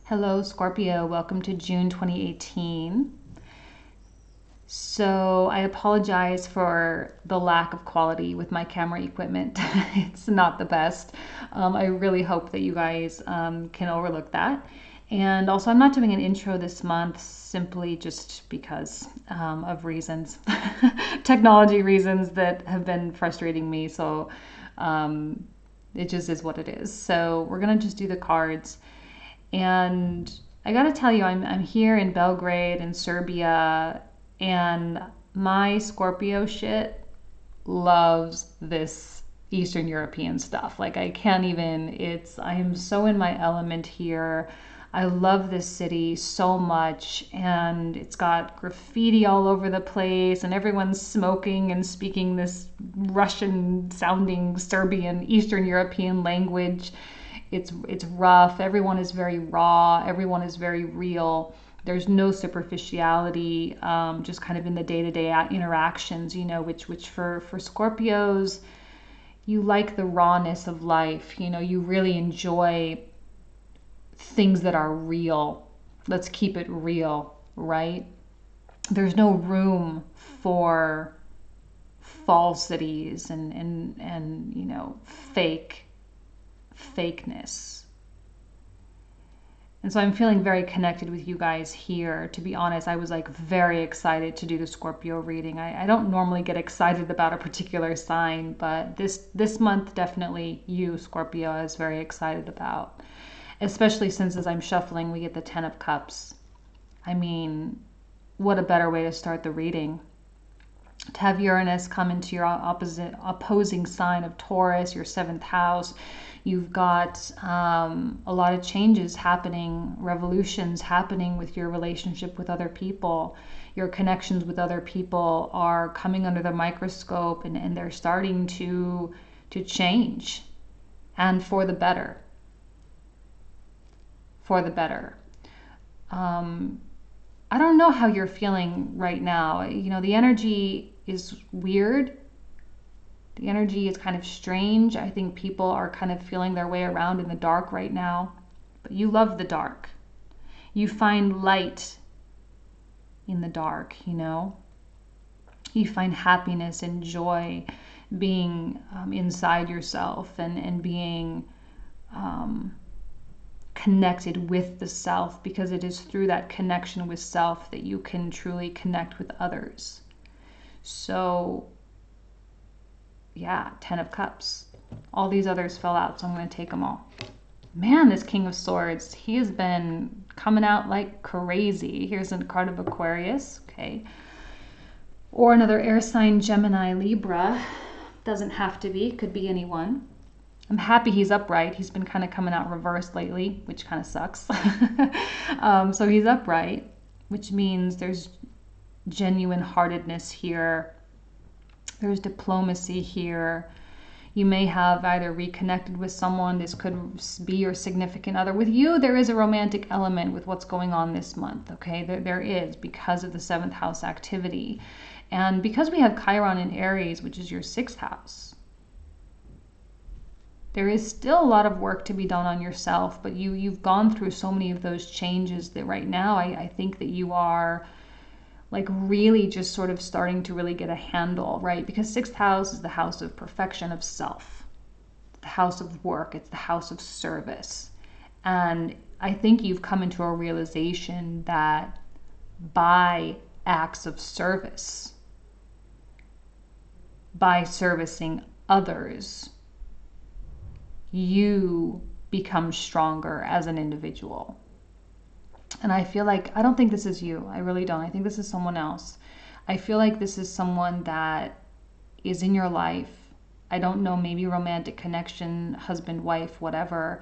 Hello, Scorpio. Welcome to June 2018. So, I apologize for the lack of quality with my camera equipment. It's not the best. I really hope that you guys can overlook that. And also, I'm not doing an intro this month simply just because of reasons, technology reasons that have been frustrating me. So, it just is what it is. So, we're going to just do the cards. And I gotta tell you, I'm here in Belgrade in Serbia, and my Scorpio shit loves this Eastern European stuff. Like I can't even, I am so in my element here. I love this city so much, and it's got graffiti all over the place, and everyone's smoking and speaking this Russian sounding Serbian Eastern European language. It's rough. Everyone is very raw. Everyone is very real. There's no superficiality, just kind of in the day-to-day interactions, which for Scorpios, you like the rawness of life. You really enjoy things that are real. Let's keep it real, right? There's no room for falsities and fakeness. And so I'm feeling very connected with you guys here. To be honest, I was like very excited to do the Scorpio reading. I don't normally get excited about a particular sign, but this month definitely you, Scorpio, I was very excited about. Especially since as I'm shuffling, we get the Ten of Cups. I mean, what a better way to start the reading. To have Uranus come into your opposing sign of Taurus, your 7th house. You've got a lot of changes happening, revolutions happening with your relationship with other people. Your connections with other people are coming under the microscope, and they're starting to change, and for the better. For the better. I don't know how you're feeling right now. The energy is weird. The energy is kind of strange. I think people are kind of feeling their way around in the dark right now. But you love the dark. You find light in the dark, You find happiness and joy being inside yourself and being connected with the self, because it is through that connection with self that you can truly connect with others. So yeah, 10 of Cups. All these others fell out, so I'm going to take them all. Man, this King of Swords, he has been coming out like crazy. Here's a card of Aquarius, okay. Or another air sign, Gemini, Libra. Doesn't have to be, could be anyone. I'm happy he's upright. He's been kind of coming out reversed lately, which kind of sucks. So he's upright, which means there's genuine heartedness here. There's diplomacy here. You may have either reconnected with someone. This could be your significant other. With you, there is a romantic element with what's going on this month, okay? There is, because of the 7th house activity. And because we have Chiron in Aries, which is your 6th house, there is still a lot of work to be done on yourself, but you've gone through so many of those changes that right now I think that you are like really just sort of starting to really get a handle, right? Because 6th house is the house of perfection of self, the house of work, it's the house of service. And I think you've come into a realization that by acts of service, by servicing others, you become stronger as an individual. And I feel like, I don't think this is you. I really don't. I think this is someone else. I feel like this is someone that is in your life. I don't know, maybe romantic connection, husband, wife, whatever.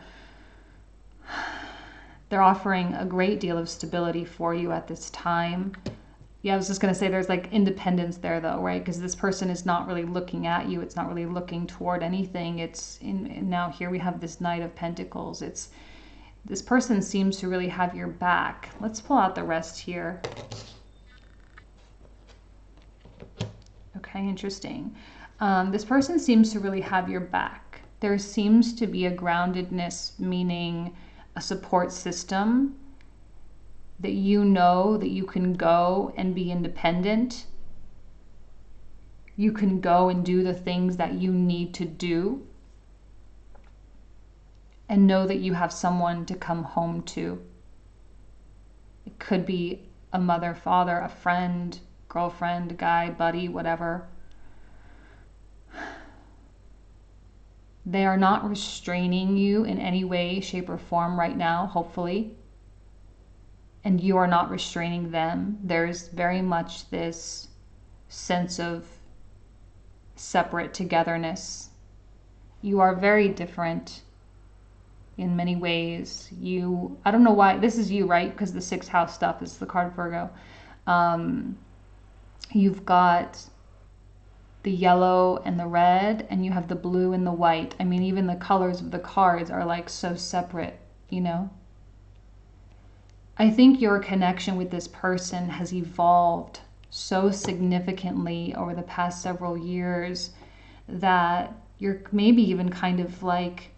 They're offering a great deal of stability for you at this time. Yeah, I was just going to say there's like independence there though, right? Because this person is not really looking at you. It's not really looking toward anything. And now here we have this Knight of Pentacles. This person seems to really have your back. Let's pull out the rest here. Okay, interesting. This person seems to really have your back. There seems to be a groundedness, meaning a support system, that you know that you can go and be independent. You can go and do the things that you need to do, and know that you have someone to come home to. It could be a mother, father, a friend, girlfriend, guy, buddy, whatever. They are not restraining you in any way, shape, or form right now, hopefully. And you are not restraining them. There's very much this sense of separate togetherness. You are very different in many ways. I don't know why, this is you, right? Because the sixth house stuff is the card Virgo. You've got the yellow and the red, and you have the blue and the white. I mean, even the colors of the cards are like so separate, you know? I think your connection with this person has evolved so significantly over the past several years that you're maybe even kind of like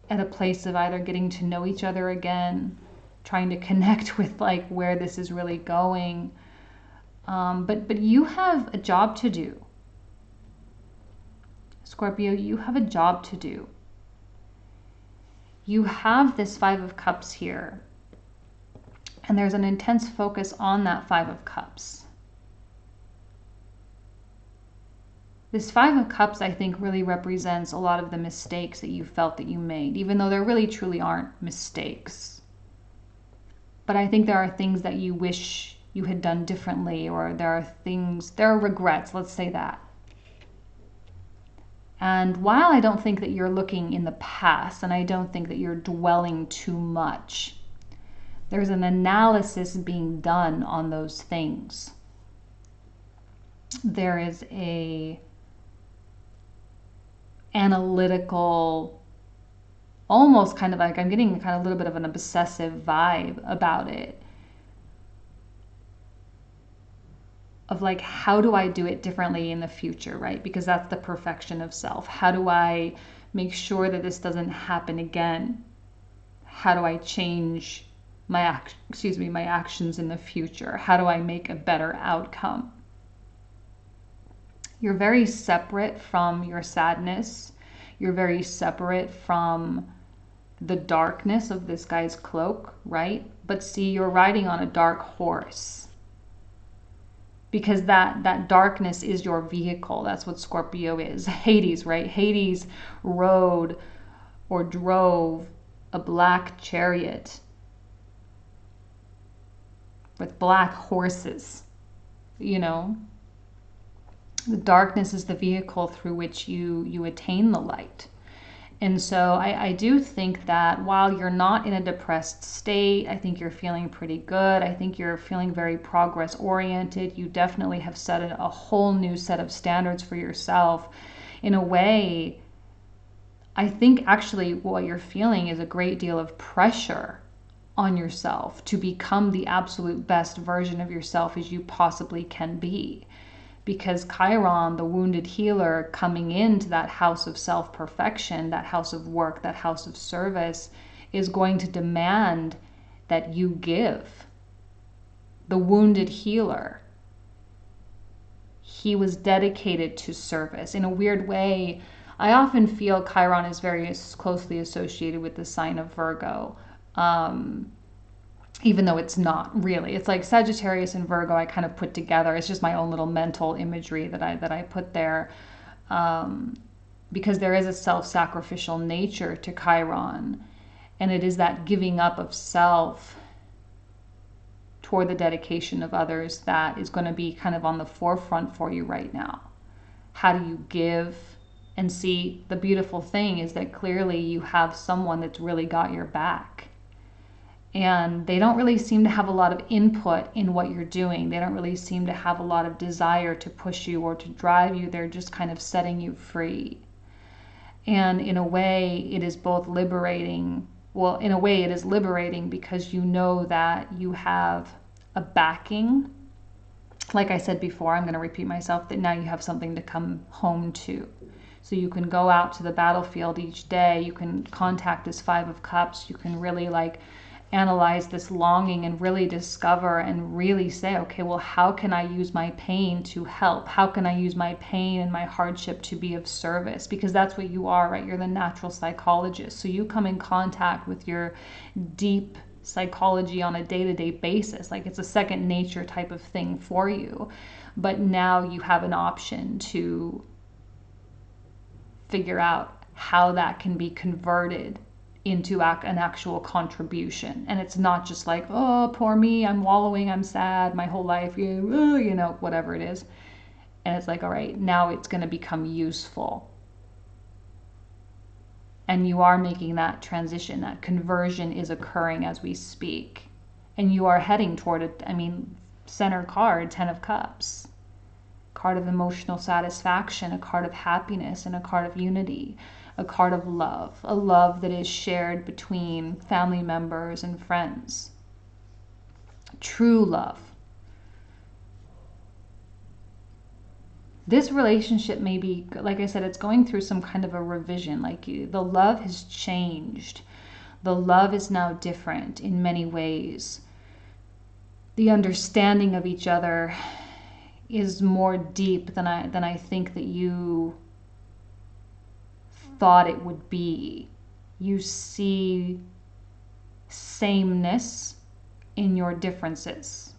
at a place of either getting to know each other again, trying to connect with like where this is really going. But you have a job to do. Scorpio, you have a job to do. You have this Five of Cups here, and there's an intense focus on that Five of Cups. This Five of Cups, I think, really represents a lot of the mistakes that you felt that you made, even though there really truly aren't mistakes. But I think there are things that you wish you had done differently, or there are regrets, let's say that. And while I don't think that you're looking in the past, and I don't think that you're dwelling too much, there's an analysis being done on those things. There is a analytical, almost kind of like, I'm getting kind of a little bit of an obsessive vibe about it. Of like, how do I do it differently in the future, right? Because that's the perfection of self. How do I make sure that this doesn't happen again? How do I change my actions in the future? How do I make a better outcome? You're very separate from your sadness. You're very separate from the darkness of this guy's cloak, right? But see, you're riding on a dark horse. Because that darkness is your vehicle. That's what Scorpio is. Hades, right? Hades rode or drove a black chariot with black horses, you know? The darkness is the vehicle through which you attain the light. And so I do think that while you're not in a depressed state, I think you're feeling pretty good. I think you're feeling very progress oriented. You definitely have set a whole new set of standards for yourself. In a way, I think actually what you're feeling is a great deal of pressure on yourself to become the absolute best version of yourself as you possibly can be. Because Chiron, the wounded healer, coming into that house of self-perfection, that house of work, that house of service, is going to demand that you give. The wounded healer, he was dedicated to service. In a weird way, I often feel Chiron is very closely associated with the sign of Virgo. Even though it's not really. It's like Sagittarius and Virgo I kind of put together. It's just my own little mental imagery that I put there. Because there is a self-sacrificial nature to Chiron. And it is that giving up of self toward the dedication of others that is going to be kind of on the forefront for you right now. How do you give? And see, the beautiful thing is that clearly you have someone that's really got your back. And they don't really seem to have a lot of input in what you're doing. They don't really seem to have a lot of desire to push you or to drive you. They're just kind of setting you free. And in a way, it is both liberating. Well, in a way, it is liberating because you know that you have a backing. Like I said before, I'm going to repeat myself, that now you have something to come home to. So you can go out to the battlefield each day. You can contact this Five of Cups. You can really like analyze this longing and really discover and really say, okay, well, how can I use my pain to help? How can I use my pain and my hardship to be of service? Because that's what you are, right? You're the natural psychologist. So you come in contact with your deep psychology on a day-to-day basis. Like it's a second nature type of thing for you. But now you have an option to figure out how that can be converted into an actual contribution. And it's not just like, oh, poor me, I'm wallowing, I'm sad my whole life, you know, whatever it is. And it's like, all right, now it's going to become useful. And you are making that transition. That conversion is occurring as we speak. And you are heading toward it. I mean, center card, 10 of Cups. Card of emotional satisfaction, a card of happiness, and a card of unity. A card of love. A love that is shared between family members and friends. True love. This relationship may be, like I said, it's going through some kind of a revision. Like the love has changed. The love is now different in many ways. The understanding of each other is more deep than I think that you thought it would be. You see sameness in your differences.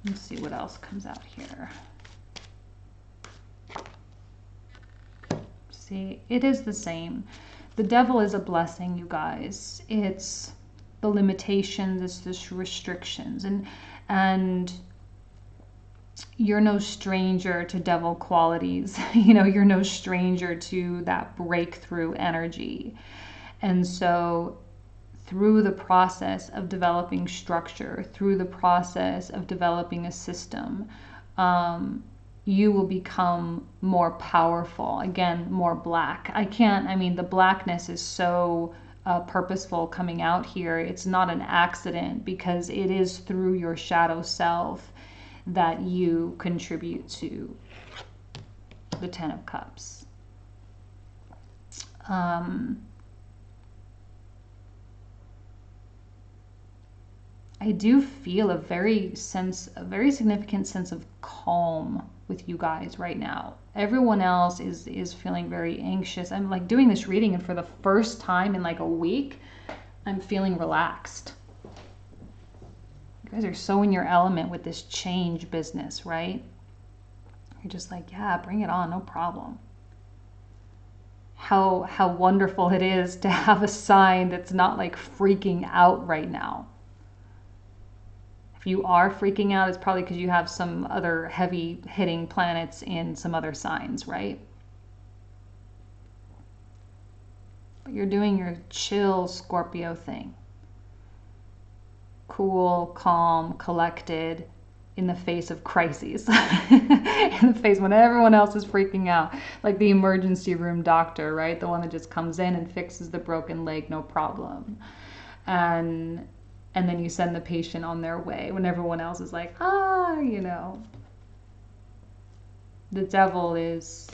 Let's see what else comes out here. See, it is the same. The devil is a blessing, you guys. It's the limitations, it's the restrictions. And you're no stranger to devil qualities. You know, you're no stranger to that breakthrough energy. And so through the process of developing structure, through the process of developing a system, you will become more powerful. Again, more black. The blackness is so purposeful coming out here. It's not an accident, because it is through your shadow self that you contribute to the 10 of Cups. I do feel a very significant sense of calm with you guys right now. Everyone else is feeling very anxious. I'm like doing this reading, and for the first time in like a week, I'm feeling relaxed. You guys are so in your element with this change business, right? You're just like, yeah, bring it on, no problem. How wonderful it is to have a sign that's not like freaking out right now. If you are freaking out, it's probably because you have some other heavy hitting planets in some other signs, right? But you're doing your chill Scorpio thing. Cool, calm, collected, in the face of crises. In the face when everyone else is freaking out. Like the emergency room doctor, right? The one that just comes in and fixes the broken leg, no problem. And then you send the patient on their way when everyone else is like, you know. The devil is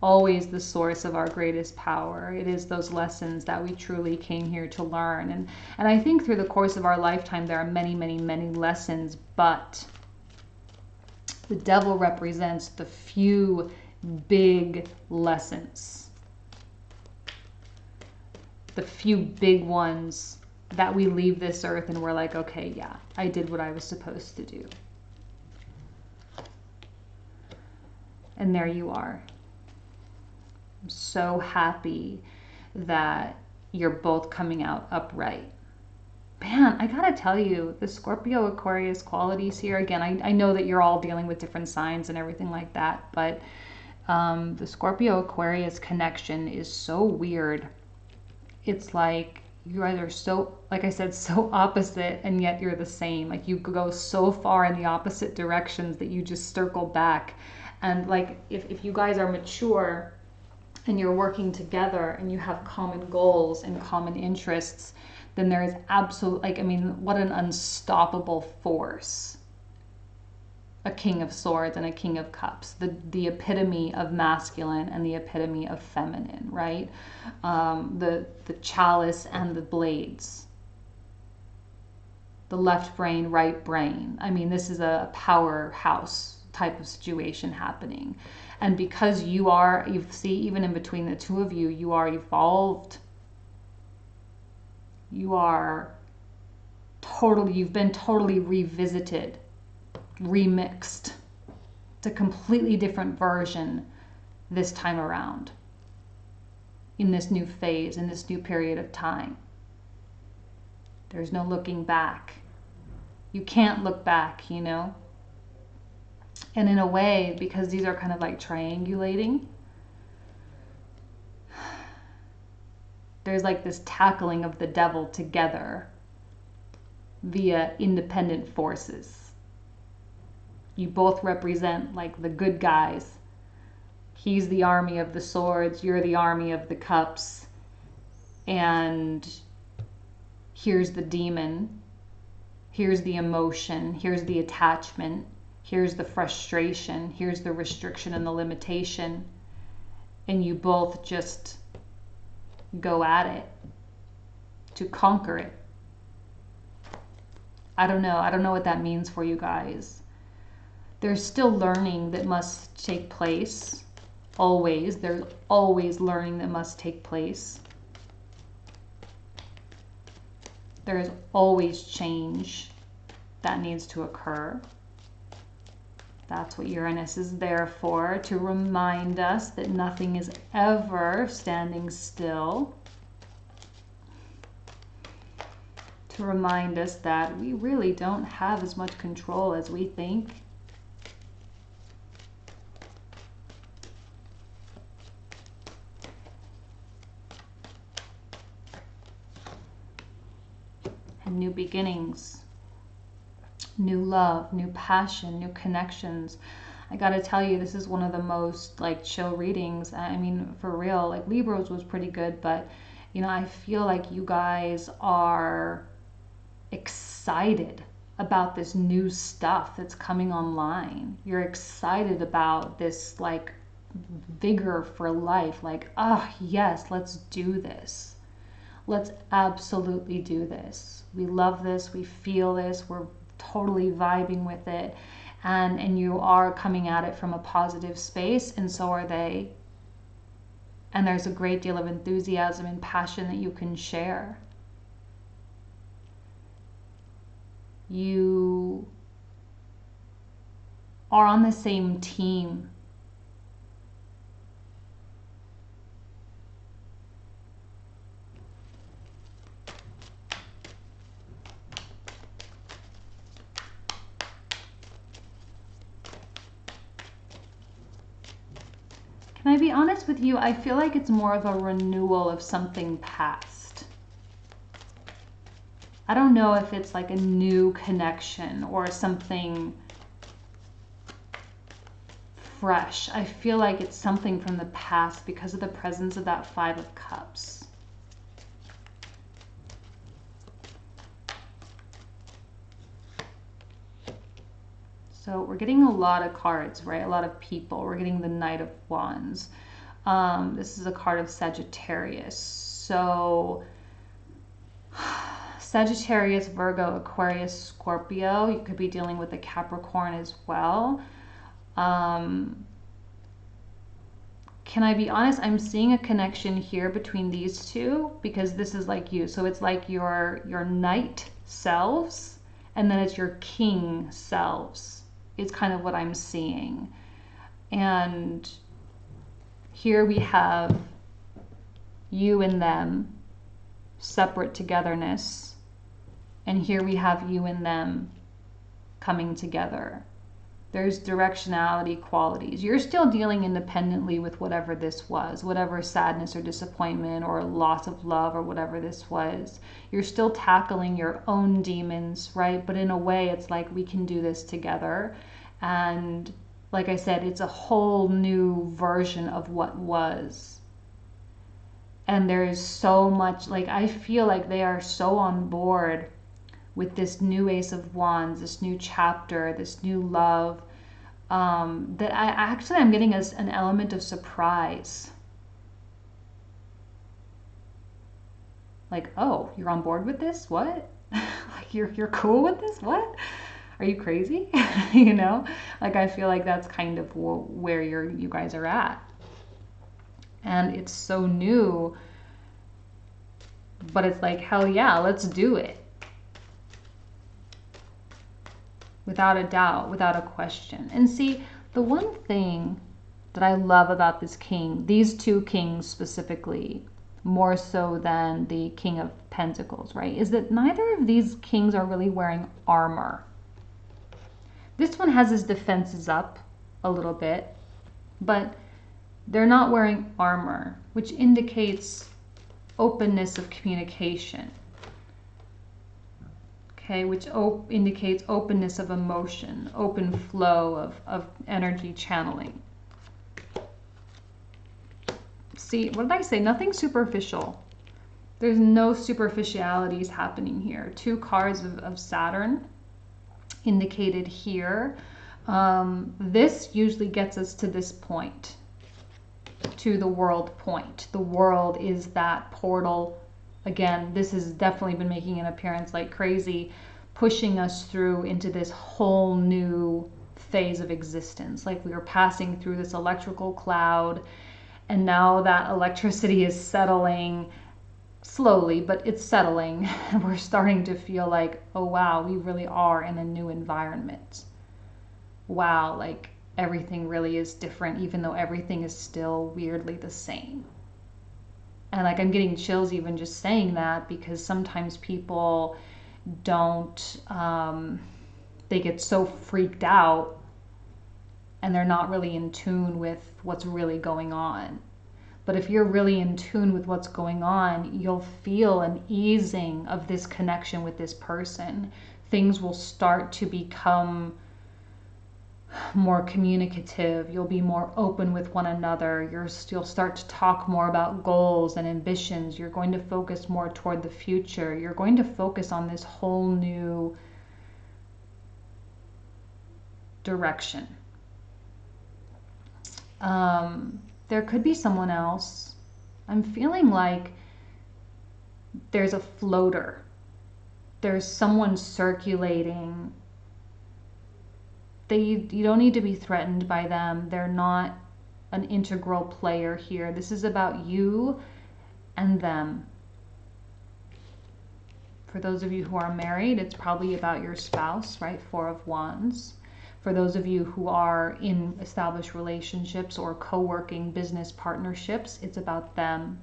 always the source of our greatest power. It is those lessons that we truly came here to learn. And I think through the course of our lifetime, there are many, many, many lessons, but the devil represents the few big lessons. The few big ones that we leave this earth and we're like, okay, yeah, I did what I was supposed to do. And there you are. I'm so happy that you're both coming out upright. Man, I gotta tell you, the Scorpio Aquarius qualities here, again, I know that you're all dealing with different signs and everything like that, but the Scorpio Aquarius connection is so weird. It's like you guys are so, like I said, so opposite, and yet you're the same. Like you go so far in the opposite directions that you just circle back And like if you guys are mature and you're working together and you have common goals and common interests, then there is absolute, like, I mean, what an unstoppable force. A King of Swords and a King of Cups, the epitome of masculine and the epitome of feminine, right? The chalice and the blades, the left brain, right brain. I mean, this is a powerhouse type of situation happening. And because you see, even in between the two of you, you are evolved. You've been totally revisited, remixed. It's a completely different version this time around, in this new phase, in this new period of time. There's no looking back. You can't look back, you know? And in a way, because these are kind of like triangulating, there's like this tackling of the devil together via independent forces. You both represent like the good guys. He's the army of the swords, you're the army of the cups, and here's the demon, here's the emotion, here's the attachment, here's the frustration, here's the restriction and the limitation, and you both just go at it to conquer it. I don't know what that means for you guys. There's still learning that must take place. Always. There's always learning that must take place. There is always change that needs to occur. That's what Uranus is there for, to remind us that nothing is ever standing still. To remind us that we really don't have as much control as we think. And new beginnings. New love, new passion, new connections. I gotta tell you, this is one of the most like chill readings. I mean, for real, like Libras was pretty good, but you know, I feel like you guys are excited about this new stuff that's coming online. You're excited about this like vigor for life, like, oh yes, let's do this. Let's absolutely do this. We love this, we feel this, we're totally vibing with it, and you are coming at it from a positive space, and so are they. And there's a great deal of enthusiasm and passion that you can share. You are on the same team. Can I be honest with you? I feel like it's more of a renewal of something past. I don't know if it's like a new connection or something fresh. I feel like it's something from the past because of the presence of that Five of Cups. So we're getting a lot of cards, right? A lot of people. We're getting the Knight of Wands. This is a card of Sagittarius. So Sagittarius, Virgo, Aquarius, Scorpio. You could be dealing with a Capricorn as well. Can I be honest? I'm seeing a connection here between these two because this is like you. So it's like your knight selves and then it's your king selves. It's kind of what I'm seeing. And here we have you and them, separate togetherness. And here we have you and them coming together. There's directionality qualities. You're still dealing independently with whatever this was, whatever sadness or disappointment or loss of love or whatever this was. You're still tackling your own demons, right? But in a way, it's like we can do this together. And Like I said, it's a whole new version of what was. And there is so much, like, I feel like they are so on board with this new Ace of Wands, this new chapter, this new love, that I'm getting as an element of surprise. Like, oh, you're on board with this? What? Like, you're cool with this? What? Are you crazy? You know, like, I feel like that's kind of where you guys are at, and it's so new, but it's like, hell yeah, let's do it, without a doubt, without a question. And see, the one thing that I love about this king, these two kings specifically, more so than the King of Pentacles, right, is that neither of these kings are really wearing armor. This one has his defenses up a little bit, but they're not wearing armor, which indicates openness of communication. Okay, which indicates openness of emotion, open flow of energy channeling. See, what did I say? Nothing superficial. There's no superficialities happening here. Two cards of Saturn indicated here. This usually gets us to this point, to the world point. The world is that portal. Again, this has definitely been making an appearance like crazy, pushing us through into this whole new phase of existence. Like we were passing through this electrical cloud, and now that electricity is settling slowly, but it's settling. And we're starting to feel like, oh wow, we really are in a new environment. Wow, like everything really is different, even though everything is still weirdly the same. And like I'm getting chills even just saying that, because sometimes people don't, they get so freaked out and they're not really in tune with what's really going on. But if you're really in tune with what's going on, you'll feel an easing of this connection with this person. Things will start to become more communicative. You'll be more open with one another. You'll start to talk more about goals and ambitions. You're going to focus more toward the future. You're going to focus on this whole new direction. There could be someone else. I'm feeling like there's a floater. There's someone circulating. You don't need to be threatened by them. They're not an integral player here. This is about you and them. For those of you who are married, it's probably about your spouse, right? Four of Wands. For those of you who are in established relationships or co-working business partnerships, it's about them.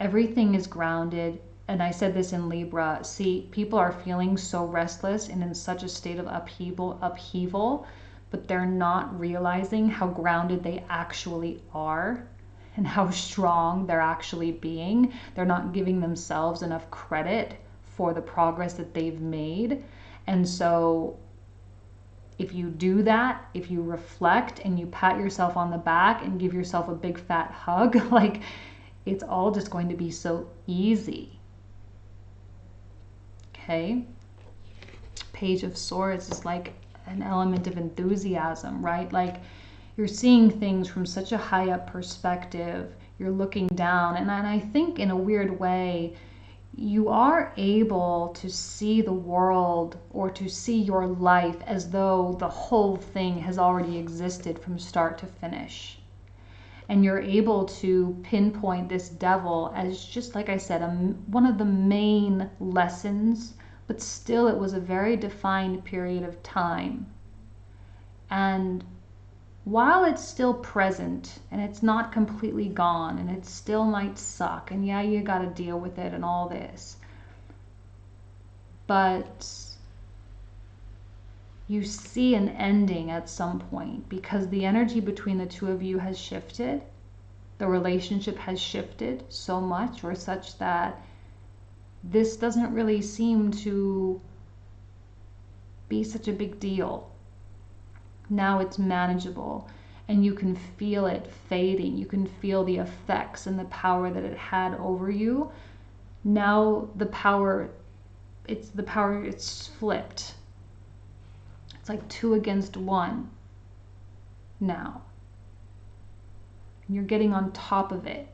Everything is grounded. And I said this in Libra. See, people are feeling so restless and in such a state of upheaval, but they're not realizing how grounded they actually are and how strong they're actually being. They're not giving themselves enough credit for the progress that they've made. And so if you do that, if you reflect and you pat yourself on the back and give yourself a big fat hug, like it's all just going to be so easy. Okay. Page of Swords is like an element of enthusiasm, right? Like you're seeing things from such a high up perspective. You're looking down. And I think in a weird way, you are able to see the world or to see your life as though the whole thing has already existed from start to finish. And you're able to pinpoint this devil as, just like I said, one of the main lessons, but still it was a very defined period of time. And while it's still present and it's not completely gone and it still might suck, and yeah, you got to deal with it and all this, but you see an ending at some point, because the energy between the two of you has shifted. The relationship has shifted so much, or such that this doesn't really seem to be such a big deal. Now it's manageable, and you can feel it fading. You can feel the effects and the power that it had over you. Now it's flipped. It's like 2 against 1 now. And you're getting on top of it.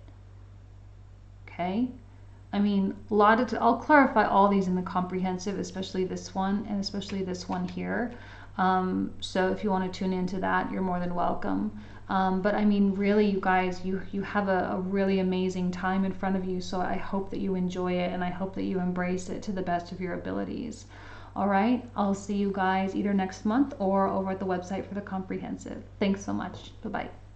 Okay? I mean, I'll clarify all these in the comprehensive, especially this one, and especially this one here. So if you want to tune into that, you're more than welcome. But I mean, really, you guys, you have a really amazing time in front of you. So I hope that you enjoy it, and I hope that you embrace it to the best of your abilities. All right, I'll see you guys either next month or over at the website for the comprehensive. Thanks so much. Bye-bye.